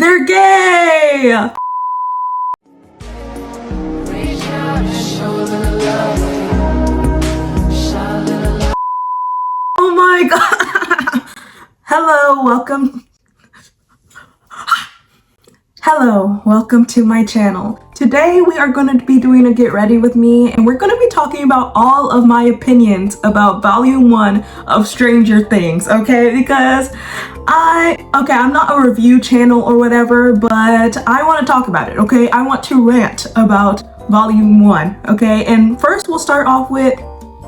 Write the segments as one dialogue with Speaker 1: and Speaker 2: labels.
Speaker 1: They're gay! Oh my god! Hello, welcome to my channel. Today we are going to be doing a get ready with me, and we're going to be talking about all of my opinions about volume 1 of Stranger Things, okay? Because I'm not a review channel or whatever, but I want to talk about it, okay? I want to rant about volume 1, okay? And first we'll start off with,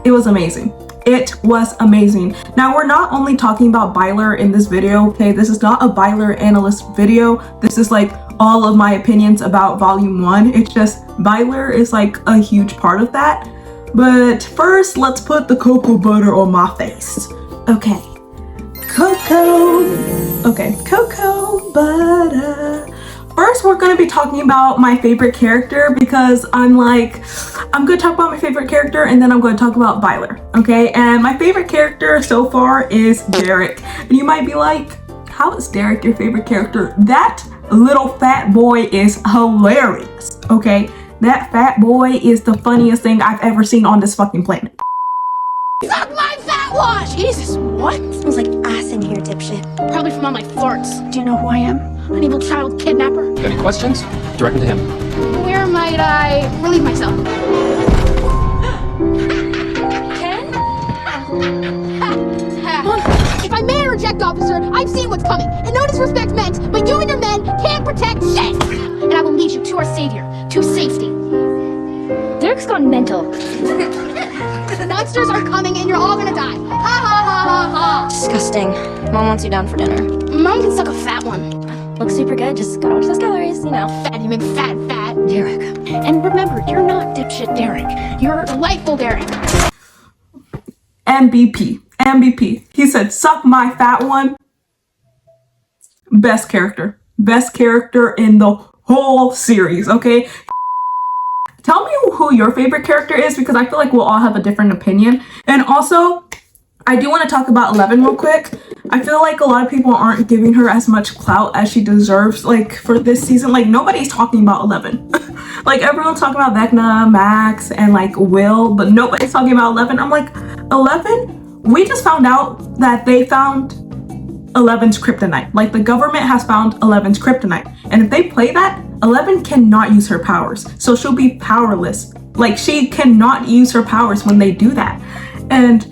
Speaker 1: it was amazing. It was amazing. Now, we're not only talking about Byler in this video, okay? This is not a Byler analyst video. This is like all of my opinions about volume 1. It's just Byler is like a huge part of that. But first, let's put the cocoa butter on my face. Okay. Cocoa butter. First, we're going to be talking about my favorite character because I'm going to talk about my favorite character and then I'm going to talk about Byler, okay? And my favorite character so far is Derek. And you might be like, how is Derek your favorite character? That little fat boy is hilarious, okay? That fat boy is the funniest thing I've ever seen on this fucking planet.
Speaker 2: Suck my fat one! Jesus, what?
Speaker 3: Smells like ass in here, dipshit.
Speaker 2: Probably from all my farts.
Speaker 3: Do you know who I am?
Speaker 2: An evil child kidnapper.
Speaker 4: Any questions? Direct them to him.
Speaker 2: Where might I relieve myself?
Speaker 3: Ken?
Speaker 2: If I may interject, officer, I've seen what's coming. And no disrespect meant, but you and your men can't protect shit! And I will lead you to our savior, to safety.
Speaker 3: Derek's gone mental.
Speaker 2: The monsters are coming and you're all gonna die. Ha ha ha ha ha!
Speaker 3: Disgusting. Mom wants you down for dinner.
Speaker 2: Mom can suck a fat one.
Speaker 3: Looks super good, just gotta watch those calories, you know.
Speaker 2: Fat, you mean fat.
Speaker 3: Derek.
Speaker 2: And remember, you're not dipshit Derek. You're delightful Derek.
Speaker 1: MVP. He said, suck my fat one. Best character in the whole series, okay? Tell me who your favorite character is because I feel like we'll all have a different opinion. And also, I do want to talk about 11 real quick. I feel like a lot of people aren't giving her as much clout as she deserves, like, for this season. Like, nobody's talking about 11. Like, everyone's talking about Vecna, Max, and, like, Will, but nobody's talking about 11. I'm like, 11? We just found out that they found 11's kryptonite. Like, the government has found 11's kryptonite. And if they play that, 11 cannot use her powers. So she'll be powerless. Like, she cannot use her powers when they do that. And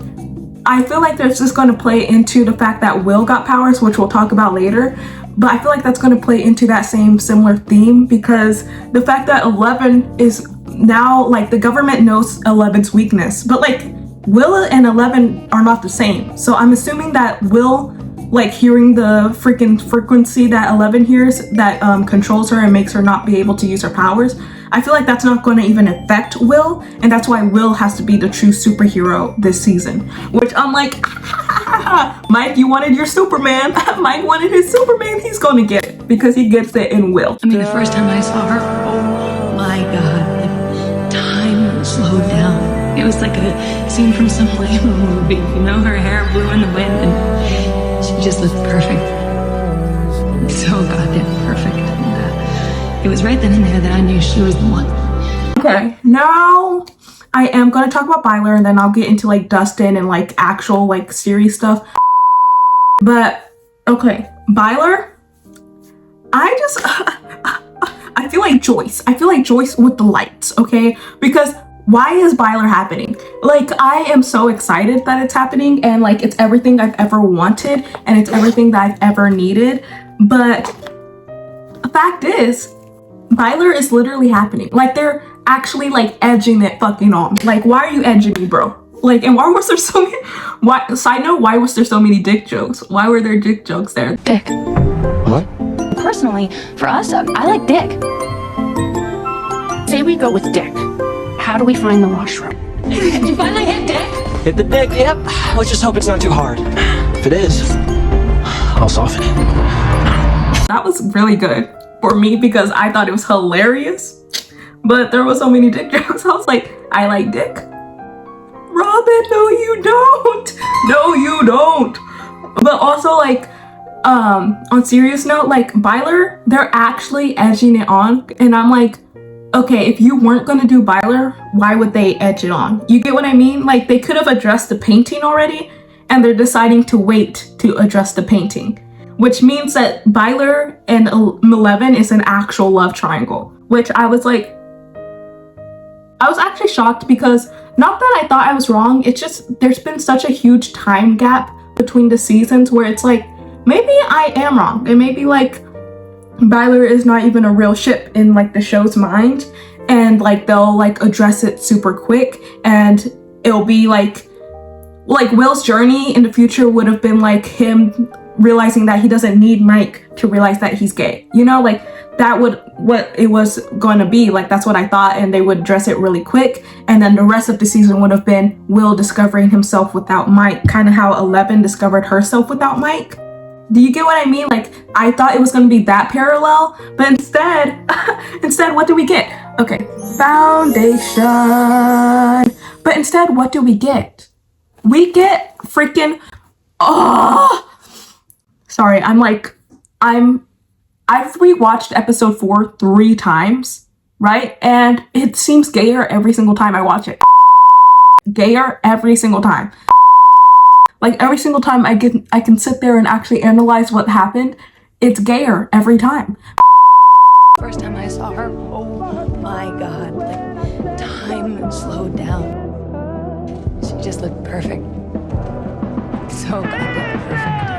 Speaker 1: I feel like they're just going to play into the fact that Will got powers, which we'll talk about later. But I feel like that's going to play into that same similar theme because the fact that 11 is now, like, the government knows 11's weakness. But, like, Will and 11 are not the same. So I'm assuming that Will, like, hearing the freaking frequency that 11 hears that controls her and makes her not be able to use her powers, I feel like that's not going to even affect Will, and that's why Will has to be the true superhero this season. Which I'm like, Mike, you wanted your Superman. Mike wanted his Superman. He's going to get it because he gets it in Will.
Speaker 5: I mean, the first time I saw her, oh my god, the time slowed down. It was like a scene from some Lego movie, you know, her hair blew in the wind and she just looked perfect. So goddamn perfect. And, it was right then and there that I knew she was the one.
Speaker 1: Okay, now I am going to talk about Byler and then I'll get into like Dustin and like actual like series stuff. But okay, Byler, I feel like Joyce. I feel like Joyce with the lights, okay? Because why is Byler happening? Like, I am so excited that it's happening and like it's everything I've ever wanted and it's everything that I've ever needed. But the fact is, Byler is literally happening. Like, they're actually like edging it fucking on. Like, why are you edging me, bro? Like, and why was there so many, side note, why was there so many dick jokes? Why were there dick jokes there?
Speaker 3: Dick.
Speaker 4: What?
Speaker 3: Personally, for us, I like Dick.
Speaker 2: Say we go with Dick. How do we find the washroom?
Speaker 3: You finally hit Dick?
Speaker 4: Hit the dick, yep. Let's just hope it's not too hard. If it is, I'll soften it.
Speaker 1: That was really good for me because I thought it was hilarious. But there was so many dick jokes. I was like, I like dick. Robin, no you don't. No you don't. But also, like, on serious note, like Byler, they're actually edging it on, and I'm like, okay, if you weren't gonna do Byler, why would they edge it on? You get what I mean? Like, they could have addressed the painting already, and they're deciding to wait to address the painting, which means that Byler and Eleven is an actual love triangle, which I was actually shocked, because not that I thought I was wrong, it's just there's been such a huge time gap between the seasons where it's like, maybe I am wrong, and maybe like Byler is not even a real ship in like the show's mind, and like they'll like address it super quick, and it'll be like Will's journey in the future would have been like him realizing that he doesn't need Mike to realize that he's gay, you know, like that would what it was going to be, like that's what I thought, and they would address it really quick, and then the rest of the season would have been Will discovering himself without Mike, kind of how 11 discovered herself without Mike. Do you get what I mean? Like, I thought it was going to be that parallel, but instead what do we get? Okay, foundation. But instead, what do we get? We get freaking, sorry, I've rewatched episode 4 3 times, right? And it seems gayer every single time I watch it. Gayer every single time. Like, every single time I can sit there and actually analyze what happened, it's gayer every time.
Speaker 5: First time I saw her, oh my God, like time slowed down. She just looked perfect. So goddamn perfect.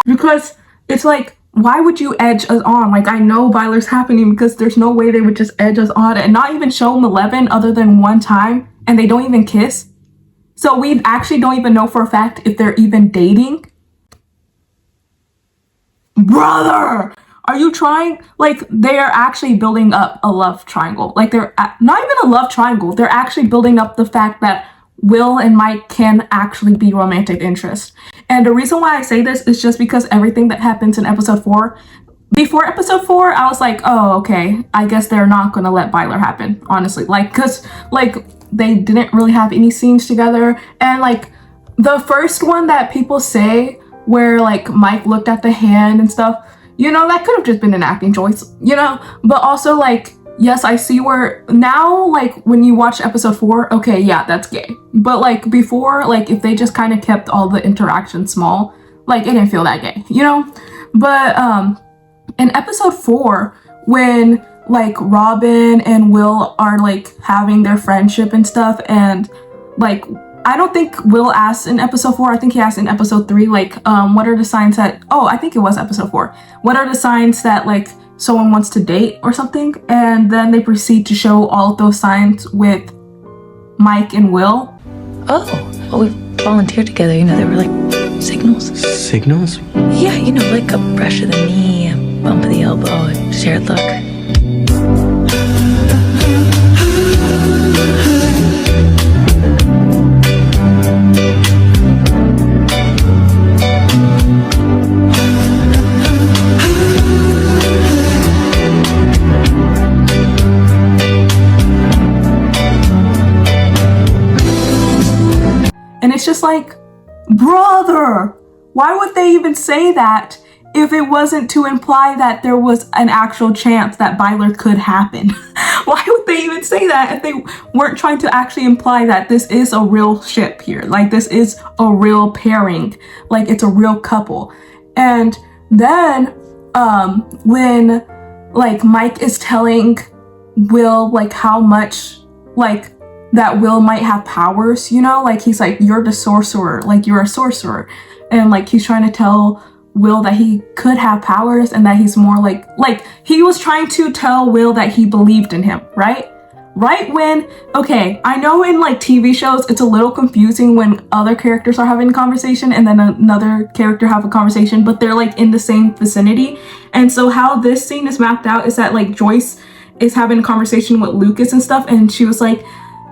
Speaker 1: Because it's like, why would you edge us on? Like, I know Byler's happening, because there's no way they would just edge us on and not even show him 11 other than one time, and they don't even kiss. So we actually don't even know for a fact if they're even dating. Brother, are you trying? Like, they're actually building up a love triangle. Like, they're not even a love triangle. They're actually building up the fact that Will and Mike can actually be romantic interests. And the reason why I say this is just because everything that happens in episode 4, before episode 4, I was like, oh, okay, I guess they're not gonna let Byler happen, honestly. Like, cause like they didn't really have any scenes together. And like the first one that people say where like Mike looked at the hand and stuff, you know, that could have just been an acting choice, you know? But also like, yes, I see where now, like when you watch episode 4, okay, yeah, that's gay. But like before, like if they just kind of kept all the interactions small, like it didn't feel that gay, you know? But in episode 4, when like Robin and Will are like having their friendship and stuff, and like I don't think Will asked in episode 4, I think he asked in episode 3, like what are the signs that, oh, I think it was episode 4, what are the signs that like someone wants to date or something? And then they proceed to show all of those signs with Mike and Will.
Speaker 5: Oh, well, we volunteered together, you know, they were like signals.
Speaker 4: Signals?
Speaker 5: Yeah, you know, like a brush of the knee, a bump of the elbow, a shared look.
Speaker 1: And it's just like, brother, why would they even say that if it wasn't to imply that there was an actual chance that Byler could happen? Why would they even say that if they weren't trying to actually imply that this is a real ship here? Like, this is a real pairing. Like, it's a real couple. And then, when, like, Mike is telling Will, like, how much, like, that Will might have powers, you know? Like, he's like, you're the sorcerer. Like, you're a sorcerer. And, like, he's trying to tell Will that he could have powers and that he's more like he was trying to tell Will that he believed in him, right? Right when, okay, I know in, like, TV shows, it's a little confusing when other characters are having a conversation and then another character have a conversation, but they're, like, in the same vicinity. And so how this scene is mapped out is that, like, Joyce is having a conversation with Lucas and stuff, and she was like,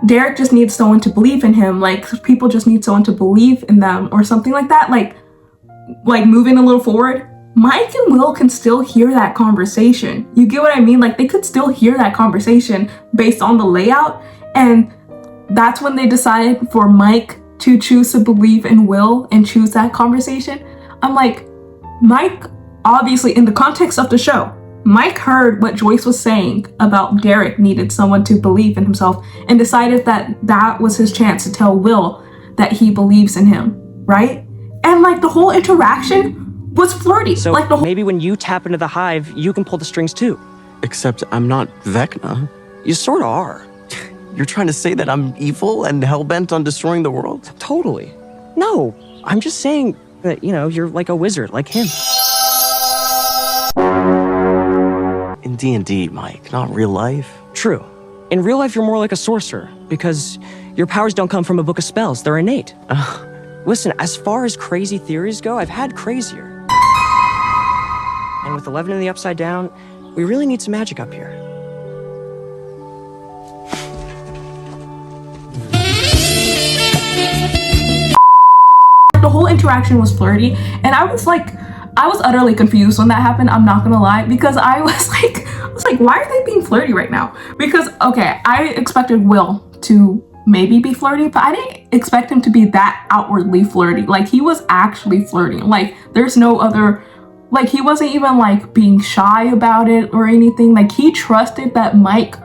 Speaker 1: Derek just needs someone to believe in him. Like, people just need someone to believe in them or something like that. Like moving a little forward, Mike and Will can still hear that conversation. You get what I mean? Like, they could still hear that conversation based on the layout. And that's when they decided for Mike to choose to believe in Will and choose that conversation. I'm like, Mike, obviously in the context of the show, Mike heard what Joyce was saying about Derek needed someone to believe in himself and decided that that was his chance to tell Will that he believes in him, right? And like the whole interaction was flirty.
Speaker 6: So
Speaker 1: like
Speaker 6: maybe when you tap into the hive, you can pull the strings too.
Speaker 7: Except I'm not Vecna.
Speaker 6: You sort of are.
Speaker 7: You're trying to say that I'm evil and hell-bent on destroying the world?
Speaker 6: Totally. No, I'm just saying that, you know, you're like a wizard, like him.
Speaker 7: In D&D, Mike, not real life.
Speaker 6: True. In real life, you're more like a sorcerer, because your powers don't come from a book of spells, they're innate. Listen, as far as crazy theories go, I've had crazier. And with 11 in the Upside Down, we really need some magic up here.
Speaker 1: The whole interaction was flirty, and I was utterly confused when that happened. I'm not gonna lie, because I was like, why are they being flirty right now? Because, okay, I expected Will to maybe be flirty, but I didn't expect him to be that outwardly flirty. Like, he was actually flirting. Like, there's no other, like, he wasn't even like being shy about it or anything. Like, he trusted that Mike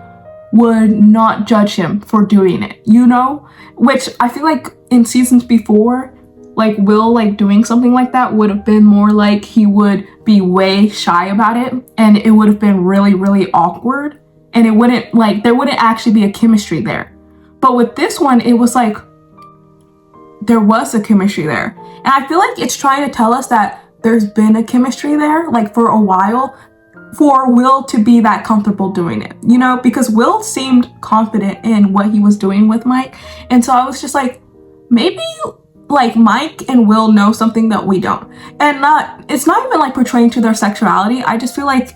Speaker 1: would not judge him for doing it, you know? Which I feel like in seasons before, like Will like doing something like that would have been more like he would be way shy about it, and it would have been really, really awkward, and it wouldn't like, there wouldn't actually be a chemistry there. But with this one, it was like there was a chemistry there, and I feel like it's trying to tell us that there's been a chemistry there like for a while, for Will to be that comfortable doing it, you know, because Will seemed confident in what he was doing with Mike. And so I was just like, maybe like Mike and Will know something that we don't. And it's not even like portraying to their sexuality. I just feel like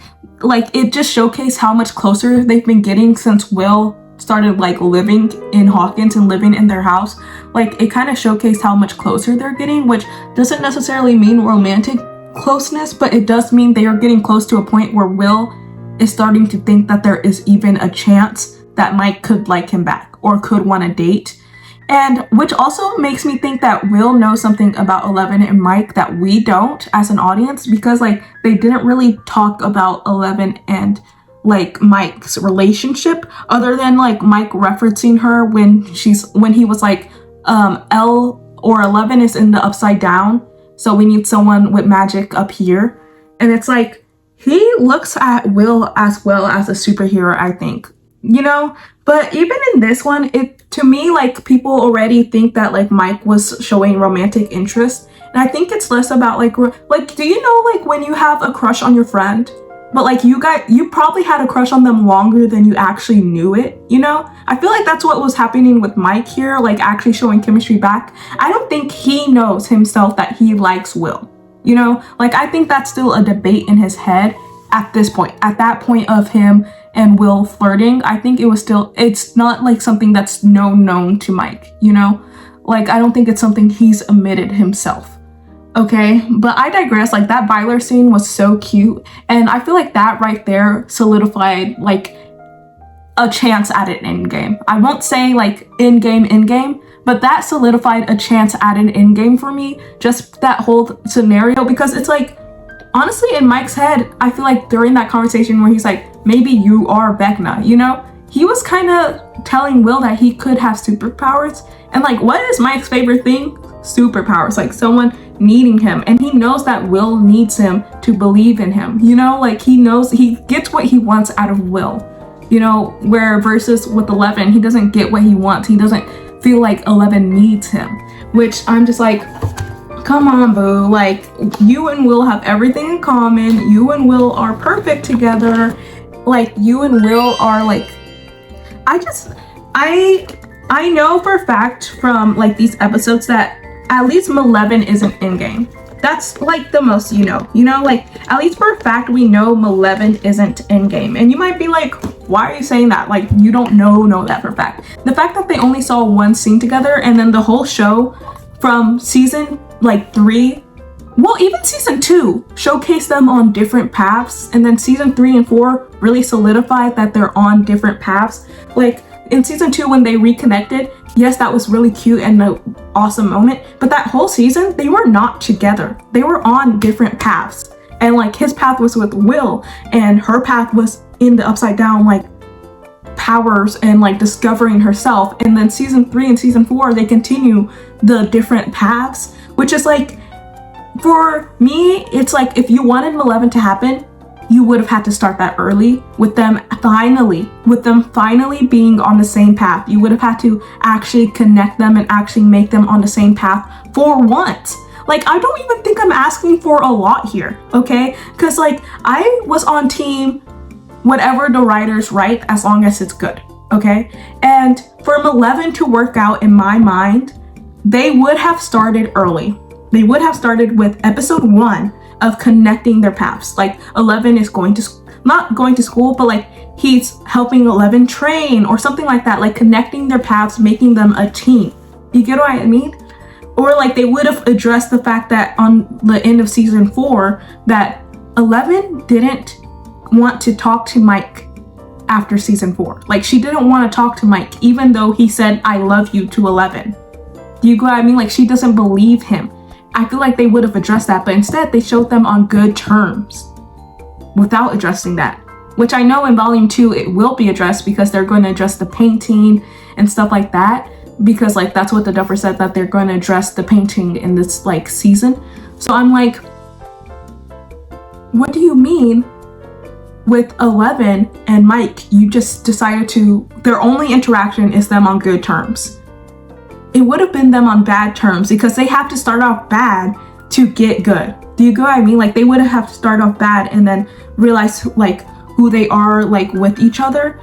Speaker 1: it just showcased how much closer they've been getting since Will started like living in Hawkins and living in their house. Like, it kind of showcased how much closer they're getting, which doesn't necessarily mean romantic closeness, but it does mean they are getting close to a point where Will is starting to think that there is even a chance that Mike could like him back or could want to date. And which also makes me think that Will knows something about 11 and Mike that we don't as an audience, because like they didn't really talk about 11 and like Mike's relationship, other than like Mike referencing her when he was like, L or 11 is in the Upside Down, so we need someone with magic up here. And it's like, he looks at Will as well as a superhero, I think, you know? But even in this one, to me, like, people already think that like Mike was showing romantic interest. And I think it's less about like, do you know, like when you have a crush on your friend, but like you probably had a crush on them longer than you actually knew it, you know? I feel like that's what was happening with Mike here, like actually showing chemistry back. I don't think he knows himself that he likes Will, you know? Like, I think that's still a debate in his head at this point. At that point of him and Will flirting, I think it's not like something that's known to Mike, you know? Like, I don't think it's something he's admitted himself. Okay, but I digress. Like, that Byler scene was so cute, and I feel like that right there solidified like a chance at an endgame. I won't say like endgame, but that solidified a chance at an endgame for me, just that whole scenario, because it's like, honestly, in Mike's head, I feel like during that conversation where he's like, maybe you are Vecna, you know, he was kind of telling Will that he could have superpowers. And like, what is Mike's favorite thing? Superpowers, like someone needing him, and he knows that Will needs him to believe in him, you know? Like, he knows he gets what he wants out of Will, you know, where versus with 11, he doesn't get what he wants. He doesn't feel like 11 needs him, which I'm just like, come on, boo. Like, you and Will have everything in common. You and Will are perfect together. Like, you and Will are like, I know for a fact from like these episodes that at least 11 isn't in game. That's like the most, you know, like at least for a fact we know 11 isn't in game. And you might be like, why are you saying that? Like, you don't know that for a fact. The fact that they only saw one scene together and then the whole show from season like 3, well, even season 2 showcased them on different paths, and then season 3 and 4 really solidified that they're on different paths. Like in season 2 when they reconnected, yes, that was really cute and an awesome moment, but that whole season they were not together. They were on different paths, and like his path was with Will and her path was in the upside down like powers and like discovering herself. And then season 3 and season 4 they continue the different paths, which is like, for me, it's like if you wanted Malevolent to happen, you would have had to start that early with them finally being on the same path. You would have had to actually connect them and actually make them on the same path for once. Like, I don't even think I'm asking for a lot here, okay? Because like I was on team whatever the writers write as long as it's good, okay? And for Malevolent to work out in my mind, they would have started early. They would have started with episode 1 of connecting their paths. Like 11 is not going to school, but like he's helping 11 train or something like that, like connecting their paths, making them a team. You get what I mean? Or like they would have addressed the fact that on the end of season 4 that 11 didn't want to talk to Mike after season 4. Like she didn't want to talk to Mike even though he said I love you to 11. Do you get what I mean? Like she doesn't believe him. I feel like they would have addressed that, but instead they showed them on good terms without addressing that, which I know in volume 2 it will be addressed because they're going to address the painting and stuff like that, because like that's what the Duffer said, that they're going to address the painting in this like season. So I'm like, what do you mean with 11 and Mike you just decided to, their only interaction is them on good terms? It would have been them on bad terms because they have to start off bad to get good. Do you get what I mean? Like they would have to start off bad and then realize like who they are like with each other.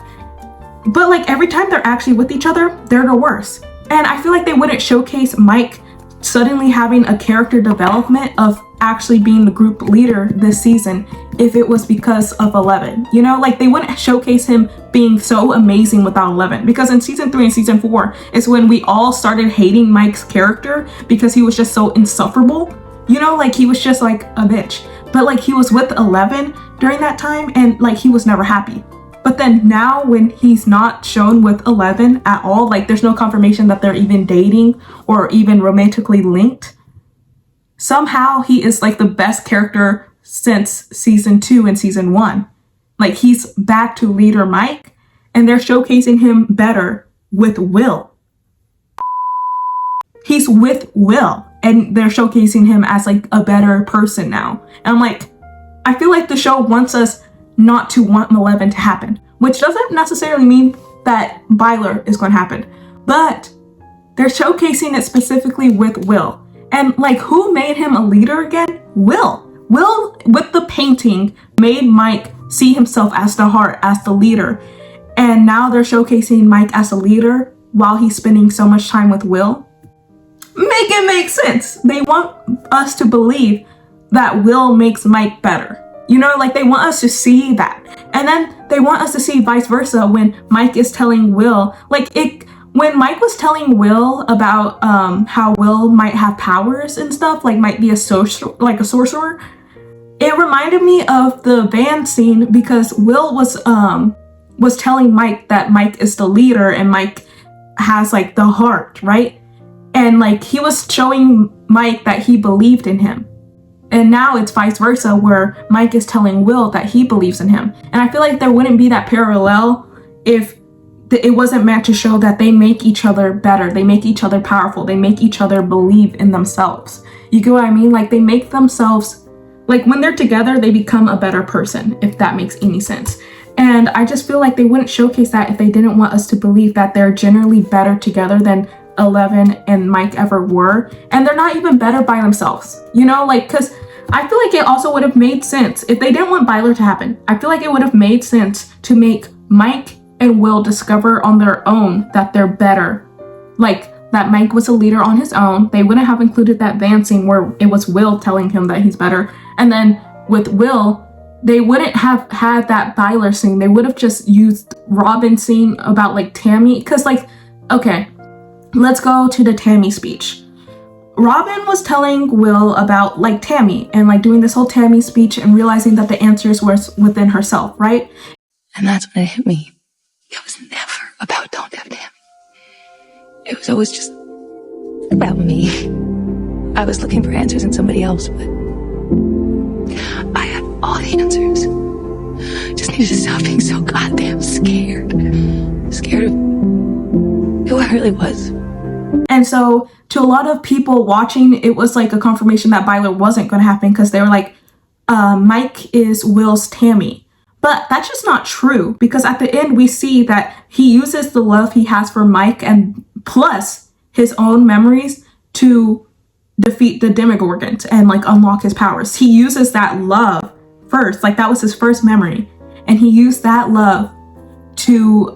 Speaker 1: But like every time they're actually with each other, they're the worst. And I feel like they wouldn't showcase Mike suddenly having a character development of actually being the group leader this season if it was because of 11. You know, like they wouldn't showcase him being so amazing without 11, because in season 3 and season 4 is when we all started hating Mike's character because he was just so insufferable. You know, like he was just like a bitch, but like he was with 11 during that time and like he was never happy. But then now when he's not shown with 11 at all, like there's no confirmation that they're even dating or even romantically linked, somehow he is like the best character since season 2 and season 1. Like he's back to leader Mike and they're showcasing him better with Will. He's with Will and they're showcasing him as like a better person now. And I'm like, I feel like the show wants us not to want Malevolent to happen, which doesn't necessarily mean that Byler is going to happen, but they're showcasing it specifically with Will. And like, who made him a leader again? Will with the painting made Mike see himself as the heart, as the leader. And now they're showcasing Mike as a leader while he's spending so much time with Will. Make it make sense. They want us to believe that Will makes Mike better. You know, like they want us to see that. And then they want us to see vice versa when Mike is telling Will, when Mike was telling Will about how Will might have powers and stuff, like might be a sorcerer, it reminded me of the van scene because Will was telling Mike that Mike is the leader and Mike has like the heart, right? And like he was showing Mike that he believed in him. And now it's vice versa where Mike is telling Will that he believes in him. And I feel like there wouldn't be that parallel if it wasn't meant to show that they make each other better. They make each other powerful. They make each other believe in themselves. You get what I mean? Like they make themselves, like when they're together, they become a better person, if that makes any sense. And I just feel like they wouldn't showcase that if they didn't want us to believe that they're generally better together than 11 and Mike ever were. And they're not even better by themselves, you know, like, because I feel like it also would have made sense if they didn't want Byler to happen. I feel like it would have made sense to make Mike and Will discover on their own that they're better. Like that Mike was a leader on his own. They wouldn't have included that van scene where it was Will telling him that he's better. And then with Will, they wouldn't have had that Byler scene. They would have just used Robin's scene about like Tammy. Because like, okay, let's go to the Tammy speech. Robin was telling Will about like Tammy and like doing this whole Tammy speech and realizing that the answers were within herself, right?
Speaker 5: And that's when it hit me. It was never about Don't Have Tammy. It was always just about me. I was looking for answers in somebody else, but I had all the answers. Just needed to stop being so goddamn scared. Scared of who I really was.
Speaker 1: And so to a lot of people watching, it was like a confirmation that Byler wasn't going to happen because they were like, Mike is Will's Tammy. But that's just not true, because at the end we see that he uses the love he has for Mike and plus his own memories to defeat the Demogorgons and like unlock his powers. He uses that love first, like that was his first memory, and he used that love to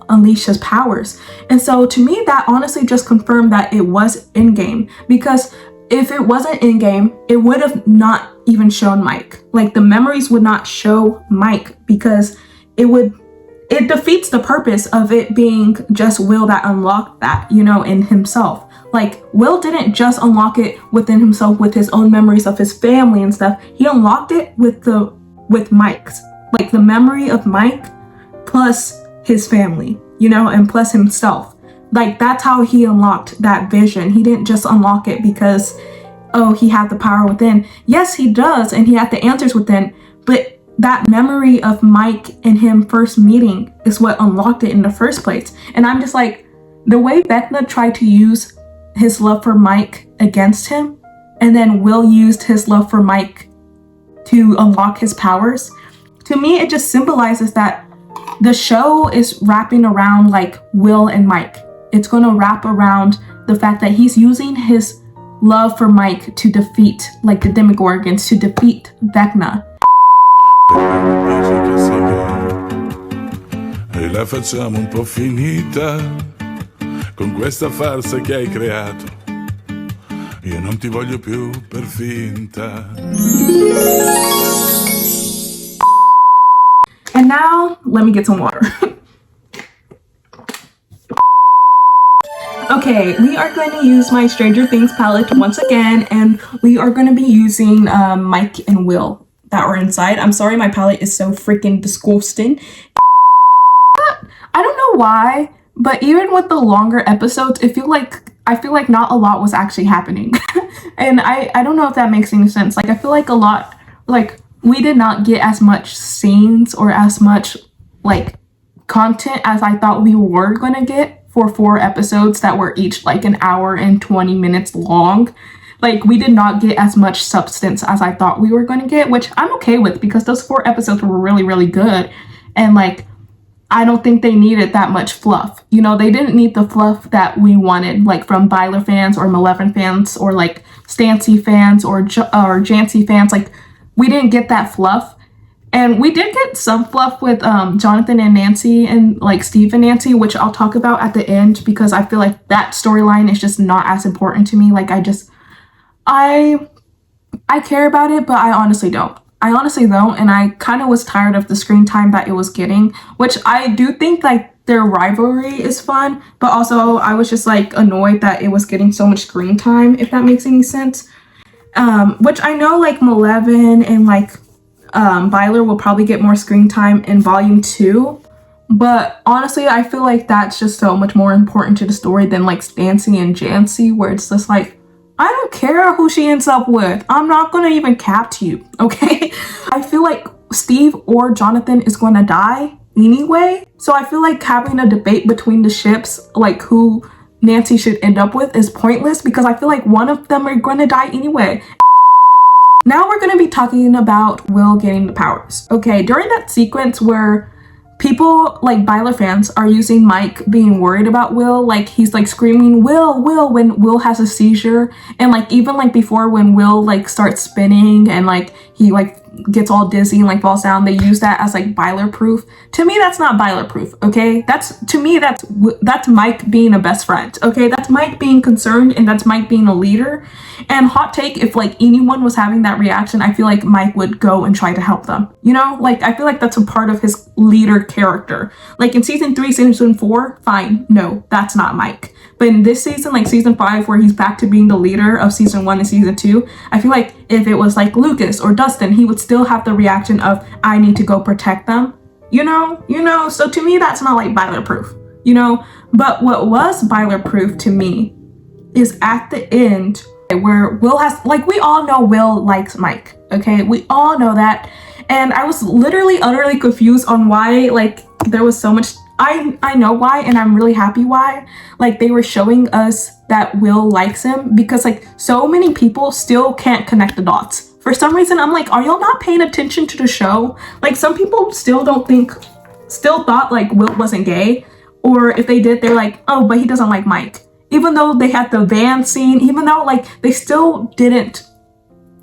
Speaker 1: unleash his powers. And so to me, that honestly just confirmed that it was in-game, because if it wasn't in-game, it would have not even shown Mike. Like the memories would not show Mike, because it defeats the purpose of it being just Will that unlocked that, you know, in himself. Like Will didn't just unlock it within himself with his own memories of his family and stuff. He unlocked it with Mike's, like the memory of Mike plus his family, you know, and plus himself. Like that's how he unlocked that vision. He didn't just unlock it because, oh, he had the power within. Yes, he does, and he had the answers within, but that memory of Mike and him first meeting is what unlocked it in the first place. And I'm just like, the way Vecna tried to use his love for Mike against him, and then Will used his love for Mike to unlock his powers, to me it just symbolizes that the show is wrapping around like Will and Mike. It's going to wrap around the fact that he's using his love for Mike to defeat like the Demogorgons, to defeat Vecna.
Speaker 8: E la facciamo un po' finita con questa farsa che hai creato. Io non ti voglio più per finta.
Speaker 1: And now, let me get some water. Okay, we are going to use my Stranger Things palette once again, and we are going to be using Mike and Will that are inside. I'm sorry my palette is so freaking disgusting. I don't know why, but even with the longer episodes, I feel like not a lot was actually happening. And I don't know if that makes any sense. Like I feel like a lot, like we did not get as much scenes or as much like content as I thought we were going to get for 4 episodes that were each like an hour and 20 minutes long. Like we did not get as much substance as I thought we were going to get, which I'm okay with, because those 4 episodes were really, really good. And like, I don't think they needed that much fluff. You know, they didn't need the fluff that we wanted, like from Byler fans or Malevolent fans or like Stancy fans or Jancy fans. Like we didn't get that fluff. And we did get some fluff with Jonathan and Nancy and like Steve and Nancy, which I'll talk about at the end, because I feel like that storyline is just not as important to me. Like I care about it, but I honestly don't. And I kind of was tired of the screen time that it was getting, which I do think like their rivalry is fun, but also I was just like annoyed that it was getting so much screen time, if that makes any sense. Which I know like Malevolent and like Byler will probably get more screen time in volume 2, but honestly I feel like that's just so much more important to the story than like Stancy and Jancy, where it's just like, I don't care who she ends up with, I'm not gonna even cap to you, okay? I feel like Steve or Jonathan is gonna die anyway, so I feel like having a debate between the ships, like who Nancy should end up with, is pointless, because I feel like one of them are gonna die anyway. Now we're going to be talking about Will getting the powers. Okay, during that sequence where people like Byler fans are using Mike being worried about Will, like he's like screaming Will when Will has a seizure, and like even like before when Will like starts spinning and like he like gets all dizzy and like falls down, they use that as like Byler proof. To me, that's not Byler proof, okay? That's Mike being a best friend, okay? That's Mike being concerned, and that's Mike being a leader. And hot take, if like anyone was having that reaction, I feel like Mike would go and try to help them, you know? Like, I feel like that's a part of his leader character. Like in season 3, season 4, fine, no, that's not Mike. But in this season, like season 5, where he's back to being the leader of season 1 and season 2, I feel like if it was like Lucas or Dustin, he would still have the reaction of, I need to go protect them, you know? So to me, that's not like Byler proof, you know? But what was Byler proof to me is at the end where Will has, like, we all know Will likes Mike, okay? We all know that. And I was literally utterly confused on why, like, there was so much. I know why, and I'm really happy why. Like, they were showing us that Will likes him because, like, so many people still can't connect the dots. For some reason, I'm like, are y'all not paying attention to the show? Like, some people still thought, like, Will wasn't gay. Or if they did, they're like, oh, but he doesn't like Mike. Even though they had the van scene, even though, like, they still didn't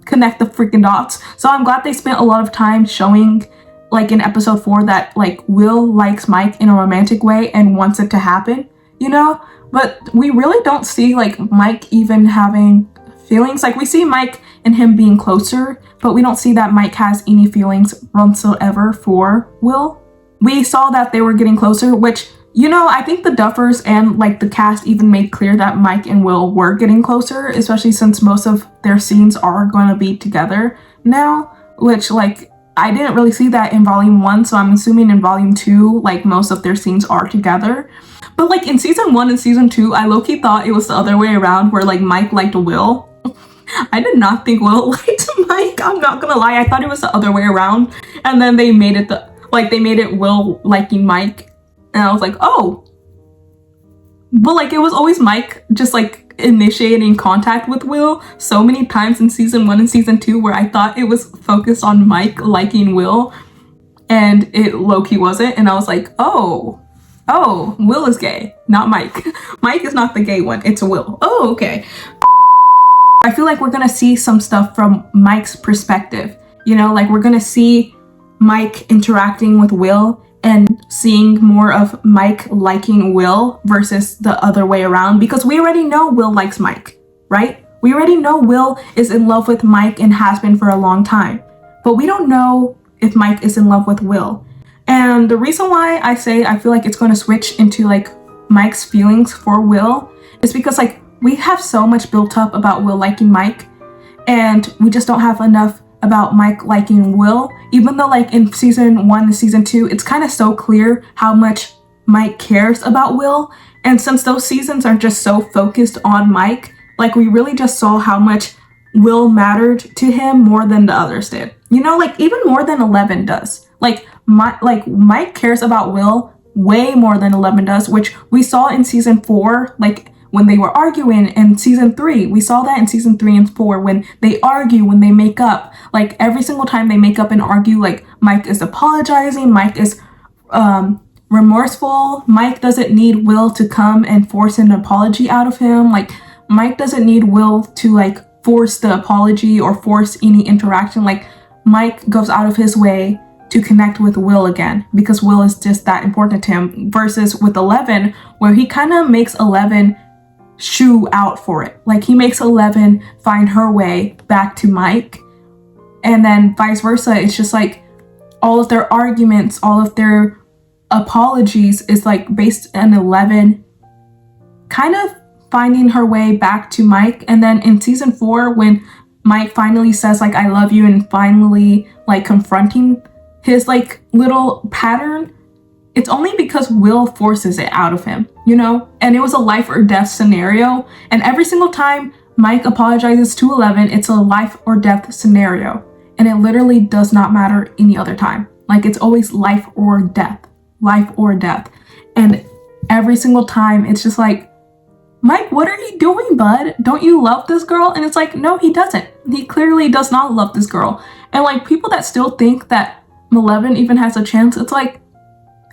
Speaker 1: connect the freaking dots. So I'm glad they spent a lot of time showing, like in episode 4, that like Will likes Mike in a romantic way and wants it to happen, you know? But we really don't see like Mike even having feelings. Like, we see Mike and him being closer, but we don't see that Mike has any feelings whatsoever for Will. We saw that they were getting closer, which, you know, I think the Duffers and like the cast even made clear that Mike and Will were getting closer, especially since most of their scenes are going to be together now, which like I didn't really see that in volume 1, so I'm assuming in volume 2, like most of their scenes are together. But like in season 1 and season 2, I low-key thought it was the other way around, where like Mike liked Will. I did not think Will liked Mike, I'm not gonna lie. I thought it was the other way around, and then they made it Will liking Mike, and I was like, oh. But like, it was always Mike just like initiating contact with Will so many times in season 1 and season 2, where I thought it was focused on Mike liking Will, and it low-key wasn't. And I was like, oh, Will is gay, not Mike. Mike is not the gay one, it's Will. Oh, okay. I feel like we're gonna see some stuff from Mike's perspective, you know? Like, we're gonna see Mike interacting with Will and seeing more of Mike liking Will versus the other way around, because we already know Will likes Mike, right? We already know Will is in love with Mike and has been for a long time, but we don't know if Mike is in love with Will. And the reason why I say I feel like it's going to switch into like Mike's feelings for Will is because like we have so much built up about Will liking Mike, and we just don't have enough about Mike liking Will, even though like in season 1 and season 2, it's kind of so clear how much Mike cares about Will. And since those seasons are just so focused on Mike, like we really just saw how much Will mattered to him more than the others did. You know, like even more than 11 does. Like Mike cares about Will way more than 11 does, which we saw in season 4, like when they were arguing in season 3. We saw that in season 3 and 4 when they argue, when they make up. Like every single time they make up and argue, like Mike is apologizing, Mike is remorseful. Mike doesn't need Will to come and force an apology out of him. Like Mike doesn't need Will to like force the apology or force any interaction. Like Mike goes out of his way to connect with Will again because Will is just that important to him, versus with 11, where he kind of makes 11 shoo out for it. Like he makes 11 find her way back to Mike, and then vice versa. It's just like all of their arguments, all of their apologies is like based on 11 kind of finding her way back to Mike. And then in season 4, when Mike finally says like I love you, and finally like confronting his like little pattern, it's only because Will forces it out of him, you know? And it was a life or death scenario. And every single time Mike apologizes to 11, it's a life or death scenario. And it literally does not matter any other time. Like it's always life or death, life or death. And every single time it's just like, Mike, what are you doing, bud? Don't you love this girl? And it's like, no, he doesn't. He clearly does not love this girl. And like people that still think that 11 even has a chance, it's like,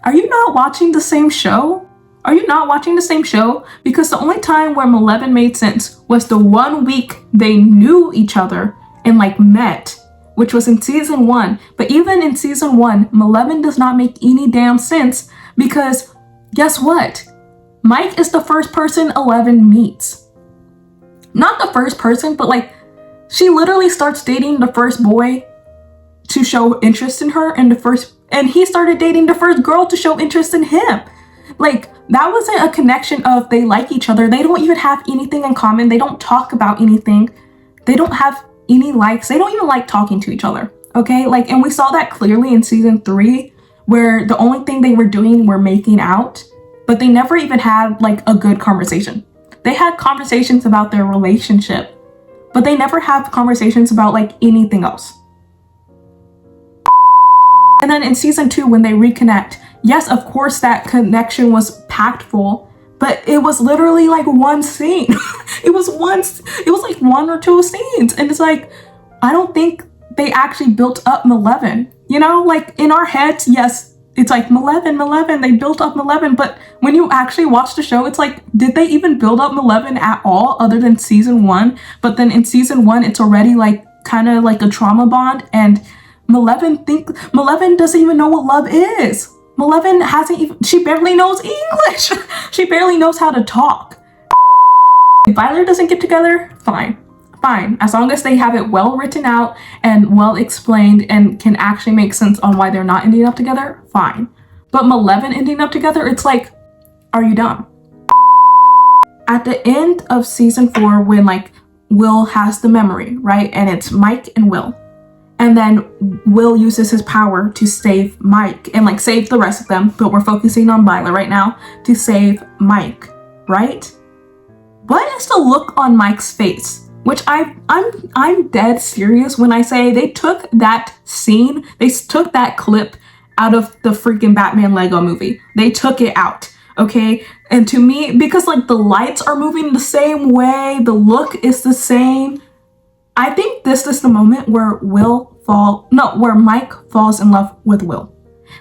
Speaker 1: are you not watching the same show? Are you not watching the same show? Because the only time where 11 made sense was the 1 week they knew each other and like met, which was in season 1. But even in season 1, Malevolent does not make any damn sense because guess what? Mike is the first person Eleven meets. Not the first person, but like she literally starts dating the first boy to show interest in her and he started dating the first girl to show interest in him. Like that wasn't a connection of they like each other. They don't even have anything in common. They don't talk about anything. They don't have any likes. They don't even like talking to each other. Okay, like, and we saw that clearly in season 3 where the only thing they were doing were making out, but they never even had like a good conversation. They had conversations about their relationship, but they never have conversations about like anything else. And then in season 2, when they reconnect, yes, of course that connection was packed full, but it was literally like one scene. it was like 1 or 2 scenes. And it's like, I don't think they actually built up Malevolent. You know, like in our heads, yes, it's like Malevolent, they built up Malevolent, but when you actually watch the show, it's like, did they even build up Malevolent at all other than season 1? But then in season 1, it's already like kind of like a trauma bond, and Malevolent doesn't even know what love is. Malevolent she barely knows English. She barely knows how to talk. If Violet doesn't get together, fine. As long as they have it well written out and well explained and can actually make sense on why they're not ending up together, fine. But Malevolent ending up together, it's like, are you dumb? At the end of season 4, when like Will has the memory, right? And it's Mike and Will. And then Will uses his power to save Mike and like save the rest of them, but we're focusing on Violet right now, to save Mike, right? What is the look on Mike's face? Which I'm dead serious when I say they took that scene, they took that clip out of the freaking Batman Lego movie. They took it out, okay? And to me, because like the lights are moving the same way, the look is the same, I think this is the moment where where Mike falls in love with Will.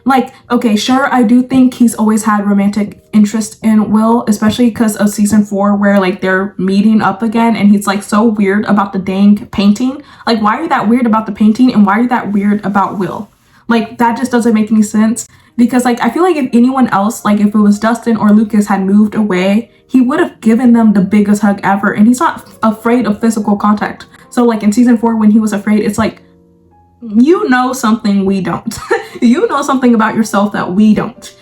Speaker 1: Like, okay, sure, I do think he's always had romantic interest in Will, especially because of season 4 where like they're meeting up again and he's like so weird about the dang painting. Like, why are you that weird about the painting and why are you that weird about Will? Like, that just doesn't make any sense, because like I feel like if anyone else, like if it was Dustin or Lucas, had moved away, he would have given them the biggest hug ever, and he's not afraid of physical contact. So like in season 4 when he was afraid, it's like, you know something we don't. You know something about yourself that we don't.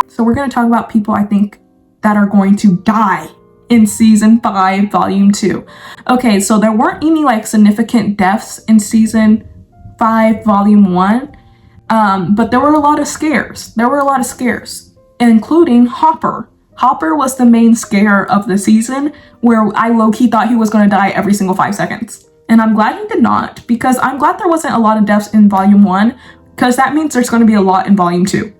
Speaker 1: So we're going to talk about people I think that are going to die in season 5 volume 2. Okay, so there weren't any like significant deaths in season 5 volume 1, but there were a lot of scares. Including Hopper. Hopper was the main scare of the season, where I low-key thought he was going to die every single 5 seconds. And I'm glad he did not, because I'm glad there wasn't a lot of deaths in volume 1, because that means there's going to be a lot in volume 2.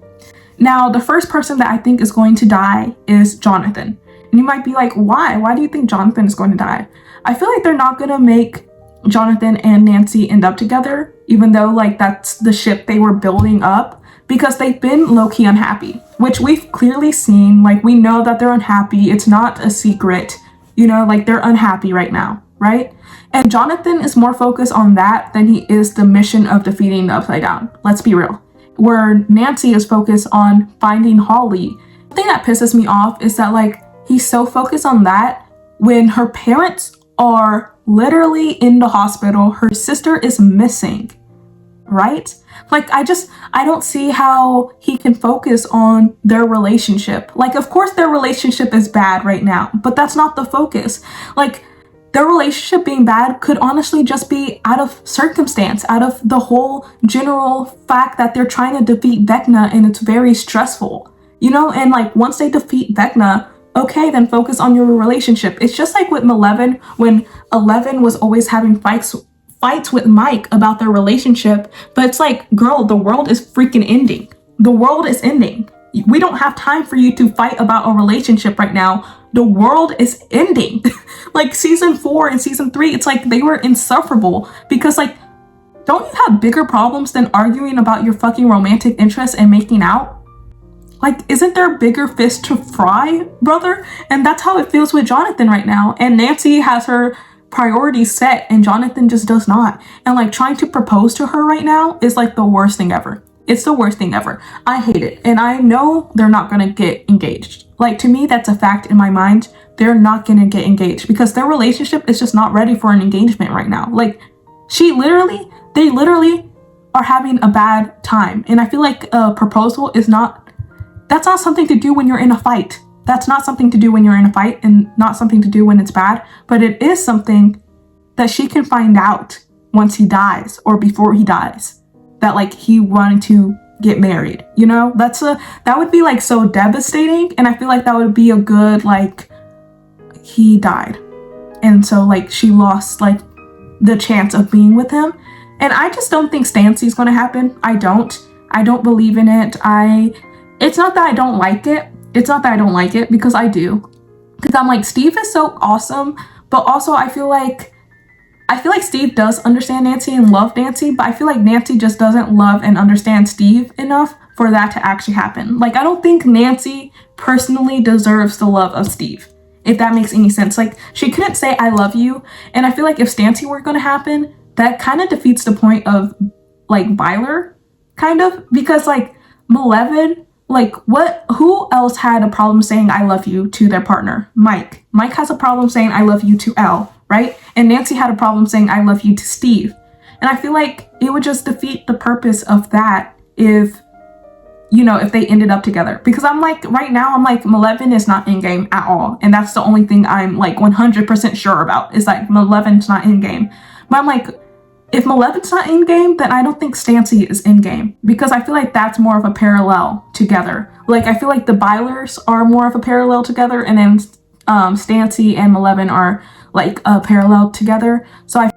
Speaker 1: Now, the first person that I think is going to die is Jonathan. And you might be like, why? Why do you think Jonathan is going to die? I feel like they're not going to make Jonathan and Nancy end up together, even though like that's the ship they were building up, because they've been low-key unhappy, which we've clearly seen. Like, we know that they're unhappy. It's not a secret, you know, like they're unhappy right now, right? And Jonathan is more focused on that than he is the mission of defeating the Upside Down. Let's be real. Where Nancy is focused on finding Holly. The thing that pisses me off is that like he's so focused on that when her parents are literally in the hospital, her sister is missing, right? Like, I don't see how he can focus on their relationship. Like, of course their relationship is bad right now, but that's not the focus. Like, their relationship being bad could honestly just be out of circumstance, out of the whole general fact that they're trying to defeat Vecna and it's very stressful, you know? And like, once they defeat Vecna, okay, then focus on your relationship. It's just like with Malevolent, when Eleven was always having fights with Mike about their relationship, but it's like, girl, the world is freaking ending. The world is ending. We don't have time for you to fight about a relationship right now. The world is ending. Like season 4 and season 3, it's like they were insufferable, because like, don't you have bigger problems than arguing about your fucking romantic interests and making out? Like, isn't there bigger fish to fry, brother? And that's how it feels with Jonathan right now. And Nancy has her priorities set and Jonathan just does not. And like trying to propose to her right now is like the worst thing ever. It's the worst thing ever. I hate it. And I know they're not going to get engaged. Like, to me, that's a fact in my mind. They're not going to get engaged because their relationship is just not ready for an engagement right now. Like, they literally are having a bad time. And I feel like a proposal that's not something to do when you're in a fight. That's not something to do when you're in a fight and not something to do when it's bad. But it is something that she can find out once he dies or before he dies. That like he wanted to get married, you know? That would be like so devastating. And I feel like that would be a good, like, he died. And so like she lost like the chance of being with him. And I just don't think Stancy's gonna happen. I don't believe in it. It's not that I don't like it. It's not that I don't like it, because I do. Because I'm like, Steve is so awesome. But also I feel like Steve does understand Nancy and love Nancy, but I feel like Nancy just doesn't love and understand Steve enough for that to actually happen. Like, I don't think Nancy personally deserves the love of Steve, if that makes any sense. Like, she couldn't say, I love you. And I feel like if Stancy were going to happen, that kind of defeats the point of, like, Byler, kind of. Because, like, Malevin, like, who else had a problem saying I love you to their partner? Mike. Mike has a problem saying I love you to Elle, right? And Nancy had a problem saying I love you to Steve. And I feel like it would just defeat the purpose of that if they ended up together. Because I'm like, right now, I'm like, Malevin is not in game at all. And that's the only thing I'm like 100% sure about, is like Malevin's not in game. But I'm like, if Malevin's not in game, then I don't think Stancy is in game, because I feel like that's more of a parallel together. Like, I feel like the Bylers are more of a parallel together, and then Stancy and Malevin are like a parallel together. So I